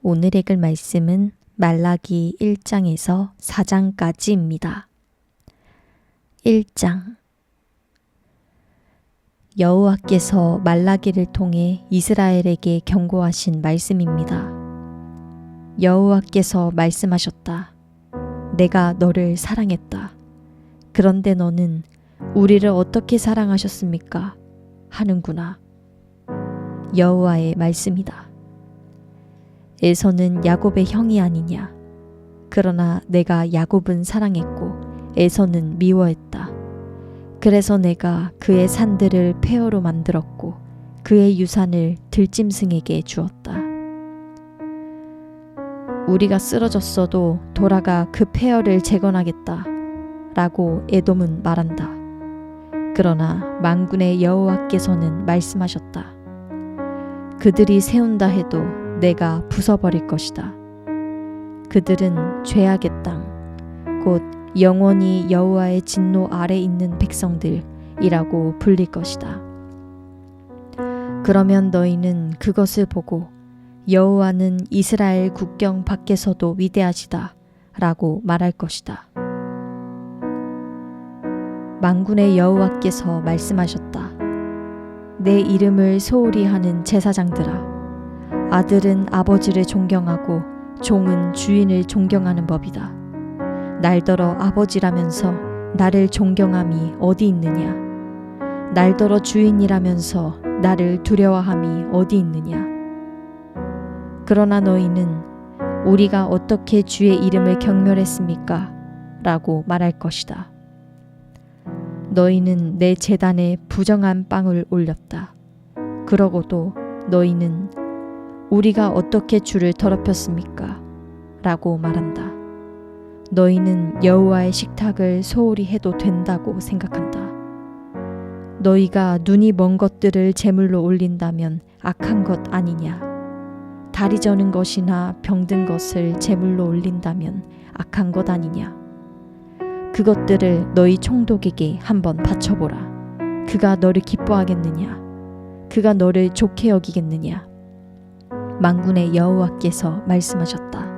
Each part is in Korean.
오늘 읽을 말씀은 말라기 1장에서 4장까지입니다. 1장. 여호와께서 말라기를 통해 이스라엘에게 경고하신 말씀입니다. 여호와께서 말씀하셨다. 내가 너를 사랑했다. 그런데 너는 우리를 어떻게 사랑하셨습니까? 하는구나. 여호와의 말씀이다. 에서는 야곱의 형이 아니냐. 그러나 내가 야곱은 사랑했고 에서는 미워했다. 그래서 내가 그의 산들을 폐허로 만들었고 그의 유산을 들짐승에게 주었다. 우리가 쓰러졌어도 돌아가 그 폐허를 재건하겠다 라고 에돔은 말한다. 그러나 만군의 여호와께서는 말씀하셨다. 그들이 세운다 해도 내가 부숴버릴 것이다. 그들은 죄악의 땅, 곧 영원히 여호와의 진노 아래 있는 백성들이라고 불릴 것이다. 그러면 너희는 그것을 보고 여호와는 이스라엘 국경 밖에서도 위대하시다 라고 말할 것이다. 만군의 여호와께서 말씀하셨다. 내 이름을 소홀히 하는 제사장들아, 아들은 아버지를 존경하고 종은 주인을 존경하는 법이다. 날더러 아버지라면서 나를 존경함이 어디 있느냐? 날더러 주인이라면서 나를 두려워함이 어디 있느냐? 그러나 너희는 우리가 어떻게 주의 이름을 경멸했습니까? 라고 말할 것이다. 너희는 내 제단에 부정한 빵을 올렸다. 그러고도 너희는 우리가 어떻게 주를 더럽혔습니까? 라고 말한다. 너희는 여호와의 식탁을 소홀히 해도 된다고 생각한다. 너희가 눈이 먼 것들을 제물로 올린다면 악한 것 아니냐? 다리 저는 것이나 병든 것을 제물로 올린다면 악한 것 아니냐? 그것들을 너희 총독에게 한번 바쳐보라. 그가 너를 기뻐하겠느냐? 그가 너를 좋게 여기겠느냐? 만군의 여호와께서 말씀하셨다.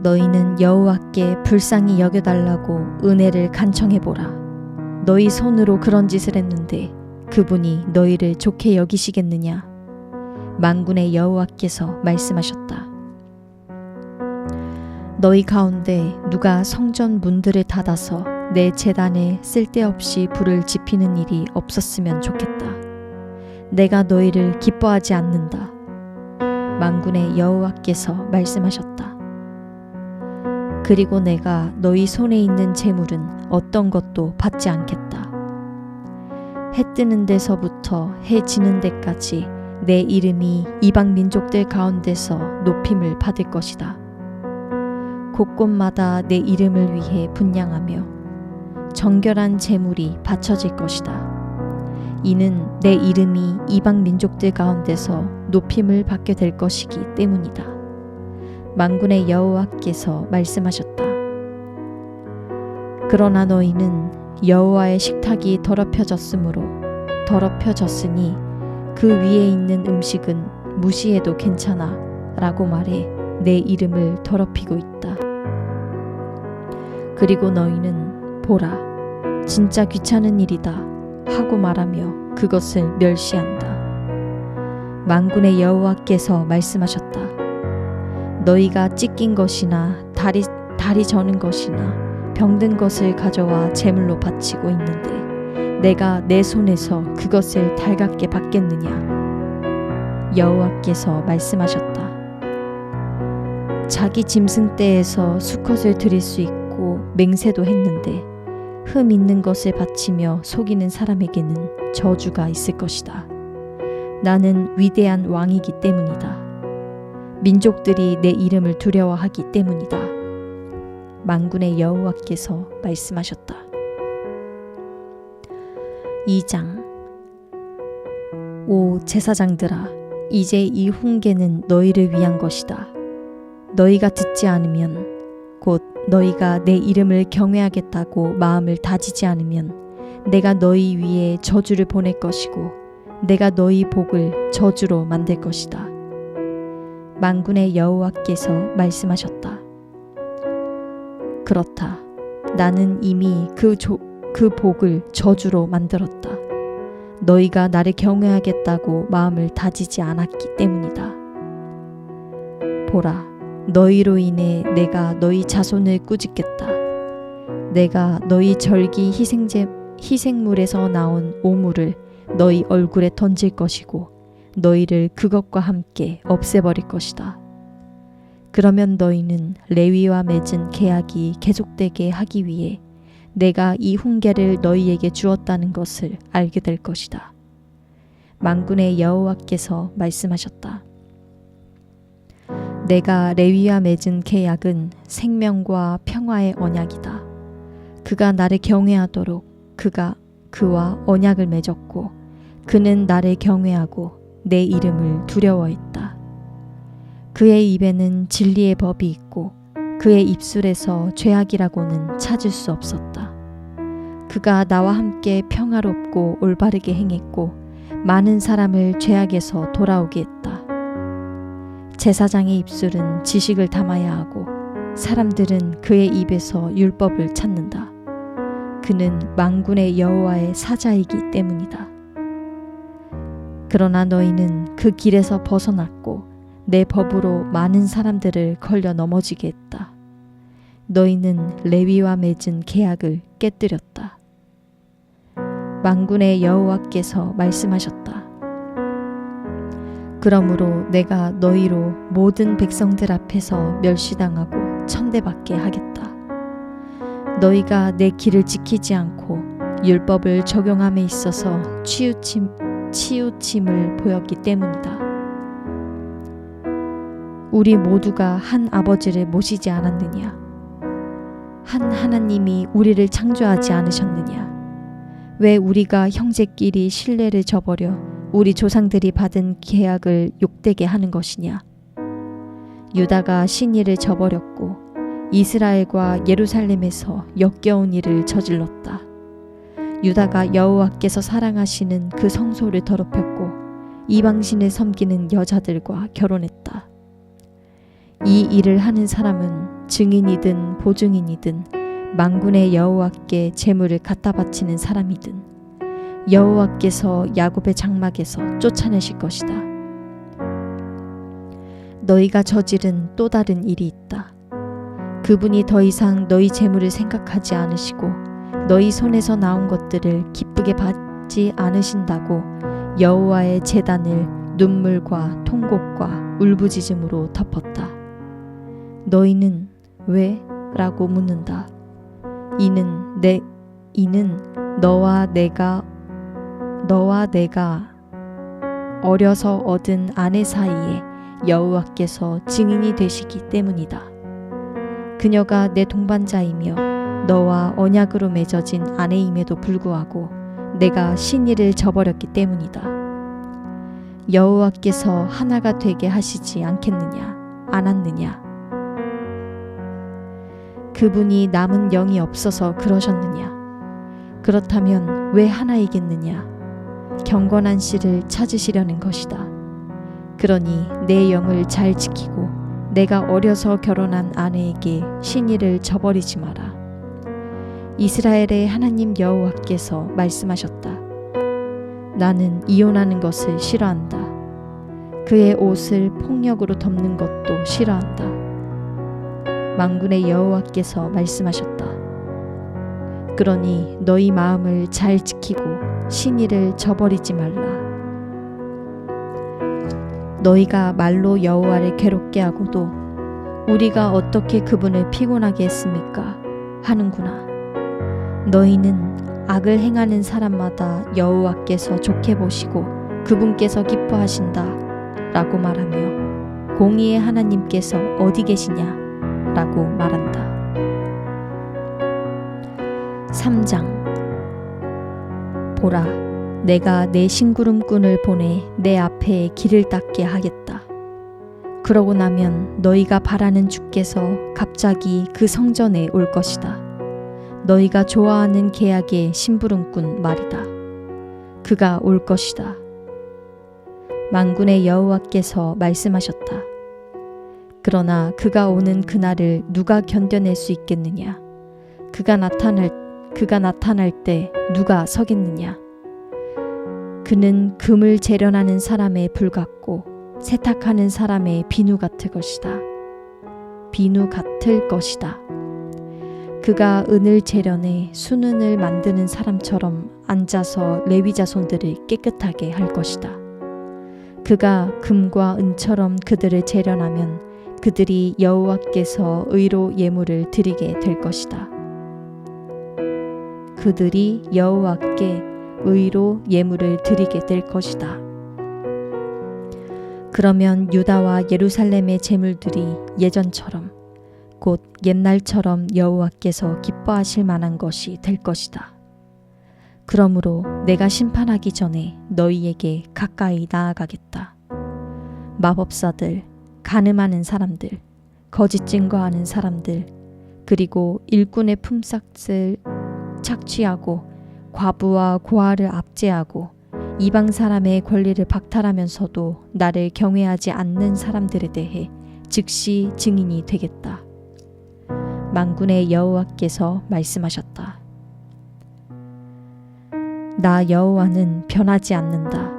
너희는 여호와께 불쌍히 여겨달라고 은혜를 간청해보라. 너희 손으로 그런 짓을 했는데 그분이 너희를 좋게 여기시겠느냐? 만군의 여호와께서 말씀하셨다. 너희 가운데 누가 성전 문들을 닫아서 내 제단에 쓸데없이 불을 지피는 일이 없었으면 좋겠다. 내가 너희를 기뻐하지 않는다. 만군의 여호와께서 말씀하셨다. 그리고 내가 너희 손에 있는 재물은 어떤 것도 받지 않겠다. 해 뜨는 데서부터 해 지는 데까지 내 이름이 이방 민족들 가운데서 높임을 받을 것이다. 곳곳마다 내 이름을 위해 분향하며 정결한 제물이 바쳐질 것이다. 이는 내 이름이 이방 민족들 가운데서 높임을 받게 될 것이기 때문이다. 만군의 여호와께서 말씀하셨다. 그러나 너희는 여호와의 식탁이 더럽혀졌으니 그 위에 있는 음식은 무시해도 괜찮아 라고 말해 내 이름을 더럽히고 있다. 그리고 너희는 보라, 진짜 귀찮은 일이다 하고 말하며 그것을 멸시한다. 만군의 여호와께서 말씀하셨다. 너희가 찢긴 것이나 다리 저는 것이나 병든 것을 가져와 제물로 바치고 있는데 내가 내 손에서 그것을 달갑게 받겠느냐? 여호와께서 말씀하셨다. 자기 짐승 떼에서 수컷을 드릴 수 있고 맹세도 했는데 흠 있는 것을 바치며 속이는 사람에게는 저주가 있을 것이다. 나는 위대한 왕이기 때문이다. 민족들이 내 이름을 두려워하기 때문이다. 만군의 여호와께서 말씀하셨다. 2장. 오 제사장들아, 이제 이 훈계는 너희를 위한 것이다. 너희가 듣지 않으면, 곧 너희가 내 이름을 경외하겠다고 마음을 다지지 않으면 내가 너희 위에 저주를 보낼 것이고 내가 너희 복을 저주로 만들 것이다. 만군의 여호와께서 말씀하셨다. 그렇다. 나는 이미 그 복을 저주로 만들었다. 너희가 나를 경외하겠다고 마음을 다지지 않았기 때문이다. 보라, 너희로 인해 내가 너희 자손을 꾸짖겠다. 내가 너희 절기 희생물에서 나온 오물을 너희 얼굴에 던질 것이고 너희를 그것과 함께 없애버릴 것이다. 그러면 너희는 레위와 맺은 계약이 계속되게 하기 위해 내가 이 훈계를 너희에게 주었다는 것을 알게 될 것이다. 만군의 여호와께서 말씀하셨다. 내가 레위와 맺은 계약은 생명과 평화의 언약이다. 그가 나를 경외하도록 그와 언약을 맺었고 그는 나를 경외하고 내 이름을 두려워했다. 그의 입에는 진리의 법이 있고 그의 입술에서 죄악이라고는 찾을 수 없었다. 그가 나와 함께 평화롭고 올바르게 행했고 많은 사람을 죄악에서 돌아오게 했다. 제사장의 입술은 지식을 담아야 하고 사람들은 그의 입에서 율법을 찾는다. 그는 만군의 여호와의 사자이기 때문이다. 그러나 너희는 그 길에서 벗어났고 내 법으로 많은 사람들을 걸려 넘어지게 했다. 너희는 레위와 맺은 계약을 깨뜨렸다. 만군의 여호와께서 말씀하셨다. 그러므로 내가 너희로 모든 백성들 앞에서 멸시당하고 천대받게 하겠다. 너희가 내 길을 지키지 않고 율법을 적용함에 있어서 치우침을 보였기 때문이다. 우리 모두가 한 아버지를 모시지 않았느냐? 한 하나님이 우리를 창조하지 않으셨느냐? 왜 우리가 형제끼리 신뢰를 저버려 우리 조상들이 받은 계약을 욕되게 하는 것이냐? 유다가 신의를 저버렸고 이스라엘과 예루살렘에서 역겨운 일을 저질렀다. 유다가 여호와께서 사랑하시는 그 성소를 더럽혔고 이방신을 섬기는 여자들과 결혼했다. 이 일을 하는 사람은 증인이든 보증인이든 만군의 여호와께 제물을 갖다 바치는 사람이든 여호와께서 야곱의 장막에서 쫓아내실 것이다. 너희가 저지른 또 다른 일이 있다. 그분이 더 이상 너희 재물을 생각하지 않으시고 너희 손에서 나온 것들을 기쁘게 받지 않으신다고 여호와의 제단을 눈물과 통곡과 울부짖음으로 덮었다. 너희는 왜? 라고 묻는다. 이는 너와 내가 어려서 얻은 아내 사이에 여호와께서 증인이 되시기 때문이다. 그녀가 내 동반자이며 너와 언약으로 맺어진 아내임에도 불구하고 내가 신의를 저버렸기 때문이다. 여호와께서 하나가 되게 하시지 않았느냐? 그분이 남은 영이 없어서 그러셨느냐? 그렇다면 왜 하나이겠느냐? 경건한 씨를 찾으시려는 것이다. 그러니 내 영을 잘 지키고 내가 어려서 결혼한 아내에게 신의를 저버리지 마라. 이스라엘의 하나님 여호와께서 말씀하셨다. 나는 이혼하는 것을 싫어한다. 그의 옷을 폭력으로 덮는 것도 싫어한다. 만군의 여호와께서 말씀하셨다. 그러니 너희 마음을 잘 지키고 신의를 저버리지 말라. 너희가 말로 여호와를 괴롭게 하고도 우리가 어떻게 그분을 피곤하게 했습니까? 하는구나. 너희는 악을 행하는 사람마다 여호와께서 좋게 보시고 그분께서 기뻐하신다 라고 말하며 공의의 하나님께서 어디 계시냐 라고 말한다. 3장. 보라, 내가 내 심부름꾼을 보내 내 앞에 길을 닦게 하겠다. 그러고 나면 너희가 바라는 주께서 갑자기 그 성전에 올 것이다. 너희가 좋아하는 계약의 심부름꾼 말이다. 그가 올 것이다. 만군의 여호와께서 말씀하셨다. 그러나 그가 오는 그날을 누가 견뎌낼 수 있겠느냐? 그가 나타날 때 누가 서겠느냐? 그는 금을 재련하는 사람의 불 같고 세탁하는 사람의 비누 같을 것이다. 그가 은을 재련해 순은을 만드는 사람처럼 앉아서 레위 자손들을 깨끗하게 할 것이다. 그가 금과 은처럼 그들을 재련하면 그들이 여호와께서 의로 예물을 드리게 될 것이다. 그들이 여호와께 의로 예물을 드리게 될 것이다. 그러면 유다와 예루살렘의 제물들이 예전처럼 곧 옛날처럼 여호와께서 기뻐하실 만한 것이 될 것이다. 그러므로 내가 심판하기 전에 너희에게 가까이 나아가겠다. 마법사들, 간음하는 사람들, 거짓 증거하는 사람들, 그리고 일꾼의 품삯을 착취하고 과부와 고아를 압제하고 이방 사람의 권리를 박탈하면서도 나를 경외하지 않는 사람들에 대해 즉시 증인이 되겠다. 만군의 여호와께서 말씀하셨다. 나 여호와는 변하지 않는다.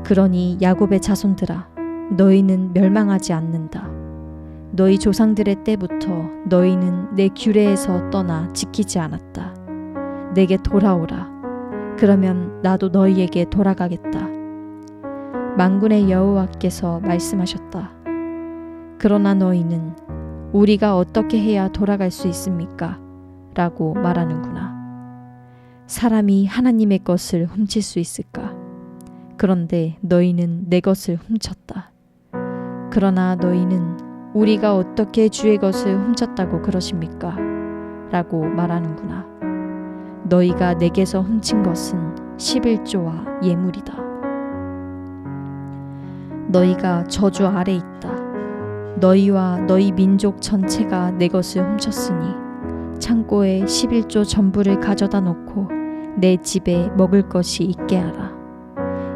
그러니 야곱의 자손들아, 너희는 멸망하지 않는다. 너희 조상들의 때부터 너희는 내 규례에서 떠나 지키지 않았다. 내게 돌아오라. 그러면 나도 너희에게 돌아가겠다. 만군의 여호와께서 말씀하셨다. 그러나 너희는 우리가 어떻게 해야 돌아갈 수 있습니까? 라고 말하는구나. 사람이 하나님의 것을 훔칠 수 있을까? 그런데 너희는 내 것을 훔쳤다. 그러나 너희는 우리가 어떻게 주의 것을 훔쳤다고 그러십니까? 라고 말하는구나. 너희가 내게서 훔친 것은 11조와 예물이다. 너희가 저주 아래 있다. 너희와 너희 민족 전체가 내 것을 훔쳤으니 창고에 11조 전부를 가져다 놓고 내 집에 먹을 것이 있게 하라.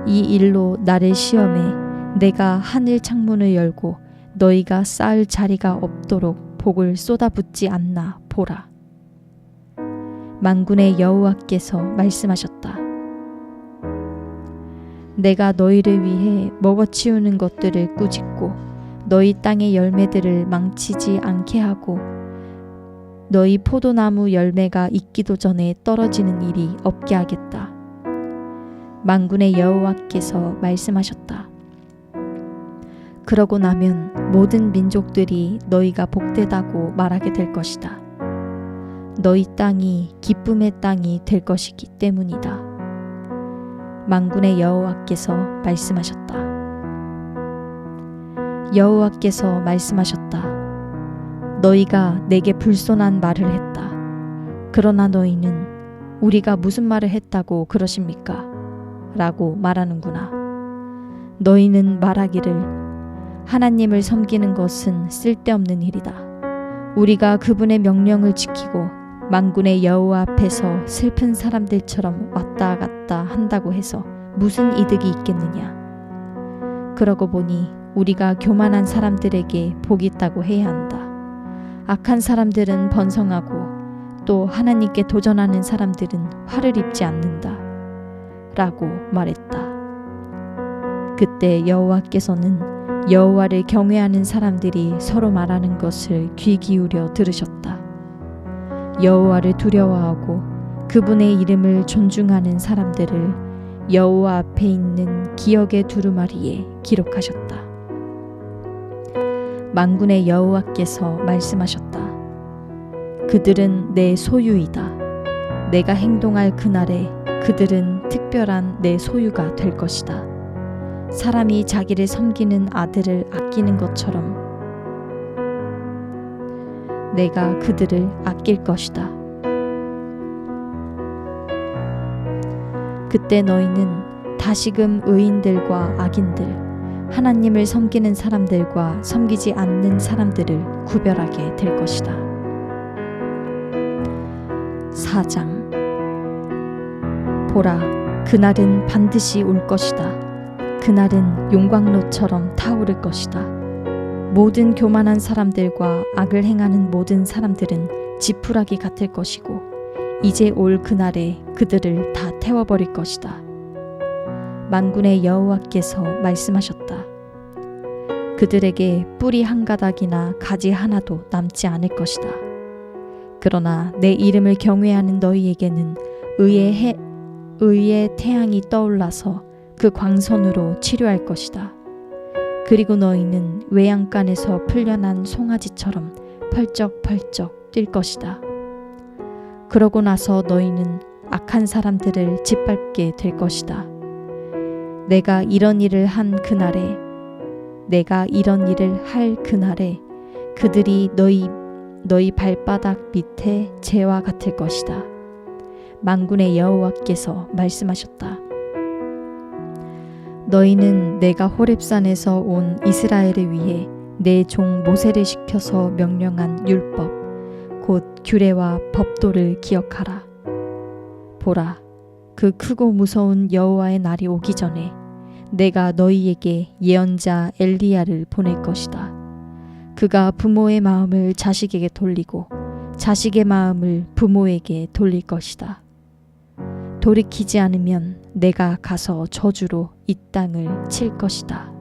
이 일로 나를 시험해 내가 하늘 창문을 열고 너희가 쌓을 자리가 없도록 복을 쏟아붓지 않나 보라. 만군의 여호와께서 말씀하셨다. 내가 너희를 위해 먹어치우는 것들을 꾸짖고 너희 땅의 열매들을 망치지 않게 하고 너희 포도나무 열매가 익기도 전에 떨어지는 일이 없게 하겠다. 만군의 여호와께서 말씀하셨다. 그러고 나면 모든 민족들이 너희가 복되다고 말하게 될 것이다. 너희 땅이 기쁨의 땅이 될 것이기 때문이다. 만군의 여호와께서 말씀하셨다. 여호와께서 말씀하셨다. 너희가 내게 불손한 말을 했다. 그러나 너희는 우리가 무슨 말을 했다고 그러십니까? 라고 말하는구나. 너희는 말하기를 하나님을 섬기는 것은 쓸데없는 일이다. 우리가 그분의 명령을 지키고 만군의 여호와 앞에서 슬픈 사람들처럼 왔다 갔다 한다고 해서 무슨 이득이 있겠느냐. 그러고 보니 우리가 교만한 사람들에게 복이 있다고 해야 한다. 악한 사람들은 번성하고 또 하나님께 도전하는 사람들은 화를 입지 않는다. 라고 말했다. 그때 여호와께서는 여호와를 경외하는 사람들이 서로 말하는 것을 귀 기울여 들으셨다. 여호와를 두려워하고 그분의 이름을 존중하는 사람들을 여호와 앞에 있는 기억의 두루마리에 기록하셨다. 만군의 여호와께서 말씀하셨다. 그들은 내 소유이다. 내가 행동할 그날에 그들은 특별한 내 소유가 될 것이다. 사람이 자기를 섬기는 아들을 아끼는 것처럼 내가 그들을 아낄 것이다. 그때 너희는 다시금 의인들과 악인들, 하나님을 섬기는 사람들과 섬기지 않는 사람들을 구별하게 될 것이다. 4장. 보라, 그날은 반드시 올 것이다. 그날은 용광로처럼 타오를 것이다. 모든 교만한 사람들과 악을 행하는 모든 사람들은 지푸라기 같을 것이고 이제 올 그날에 그들을 다 태워버릴 것이다. 만군의 여호와께서 말씀하셨다. 그들에게 뿌리 한 가닥이나 가지 하나도 남지 않을 것이다. 그러나 내 이름을 경외하는 너희에게는 의의 태양이 떠올라서 그 광선으로 치료할 것이다. 그리고 너희는 외양간에서 풀려난 송아지처럼 펄쩍펄쩍 뛸 것이다. 그러고 나서 너희는 악한 사람들을 짓밟게 될 것이다. 내가 이런 일을 할 그날에 그들이 너희 발바닥 밑에 재와 같을 것이다. 만군의 여호와께서 말씀하셨다. 너희는 내가 호렙산에서 온 이스라엘을 위해 내 종 모세를 시켜서 명령한 율법 곧 규례와 법도를 기억하라. 보라, 그 크고 무서운 여호와의 날이 오기 전에 내가 너희에게 예언자 엘리야를 보낼 것이다. 그가 부모의 마음을 자식에게 돌리고 자식의 마음을 부모에게 돌릴 것이다. 돌이키지 않으면 내가 가서 저주로 이 땅을 칠 것이다.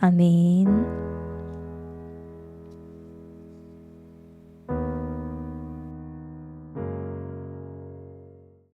아멘.